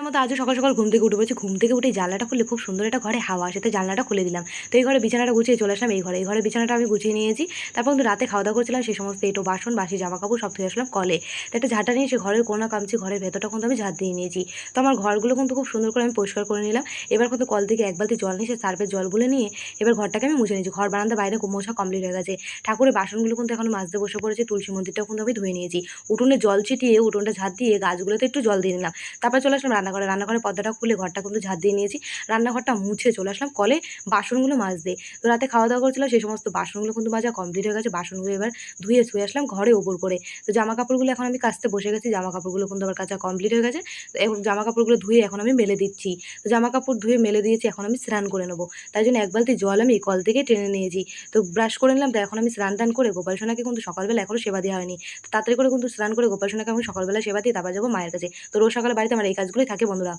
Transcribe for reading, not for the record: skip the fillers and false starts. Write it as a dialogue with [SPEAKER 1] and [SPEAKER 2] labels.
[SPEAKER 1] মতো আজও সকাল সকাল ঘুম থেকে উঠে পড়েছি। ঘুম থেকে উঠে জানলাটা খুললে খুব সুন্দর একটা ঘরে হাওয়া আসে, তো জানলাটা খুলে দিলাম। তো এই ঘরে বিছানাটা গুছিয়ে চলে আসলাম। এই ঘরে বিছানাটা আমি গুছিয়ে নিয়েছি। তারপর কিন্তু রাতে খাওয়া দাওয়া করছিলাম, সেই সমস্ত এঁটো বাসন বাসি জামা কাপড় সব ধুয়ে আসলাম কলে। তো একটা ঝাঁটা নিয়ে সে ঘরের কোনা কামছি, ঘরের ভেতরটা কিন্তু আমি ঝাঁট দিয়ে নিয়েছি। তো আমার ঘরগুলো কিন্তু খুব সুন্দর করে আমি পরিষ্কার করে নিলাম। এবার কিন্তু কল থেকে এক বালতি জল নিয়ে সে সার্ফের জলগুলো নিয়ে এবার ঘরটাকে আমি মুছে নিয়েছি। ঘর বারান্দা বাইরে মোছা কমপ্লিট হয়ে গেছে। ঠাকুরের বাসনগুলো কিন্তু এখন মাজতে বসে পড়েছি। তুলসী মন্দিরটাও কিন্তু আমি ধুয়ে নিয়েছি। উঠোনে জল ছিটিয়ে উঠোনটা ঝাঁট দিয়ে গাছগুলোতে একটু জল দিয়ে নিলাম। তারপর চলে আসলাম রান্নাঘরে। রান্নাঘরের পর্দাটা খুলে ঘরটা কিন্তু ঝাঁট দিয়ে নিয়েছি। রান্নাঘরটা মুছে চলে আসলাম কলে বাসনগুলো মাজতে। তো রাতে খাওয়া দাওয়া করেছিলাম, সেই সমস্ত বাসনগুলো কিন্তু মাজা কমপ্লিট হয়ে গেছে। বাসনগুলো এবার ধুয়ে শুয়ে আসলাম ঘরে উপর করে। তো জামা কাপড়গুলো এখন আমি কাচতে বসে গেছি। জামা কাপড়গুলো কিন্তু আবার কাচা কমপ্লিট হয়ে গেছে। তো এখন জামা কাপড়গুলো ধুয়ে এখন আমি মেলে দিচ্ছি। তো জামা কাপড় ধুয়ে মেলে দিয়েছি, এখন আমি স্নান করে নেবো। তাই জন্য এক বালতি জল আমি কল থেকে টেনে নিয়েছি। তো ব্রাশ করে নিলাম। তো এখন আমি স্নান টান করে গোপাল সোনাকে কিন্তু সকালবেলা এখনো সেবা দেওয়া হয়নি। তো তাড়াতাড়ি করে কিন্তু স্নান করে গোপাল সোনাকে আমি সকালবেলা সেবা দিই, তারপর যাবো মায়ের কাছে। তো রোজ সকালে বাড়িতে আমার এই কাজগুলোই থাকে বন্ধুরা।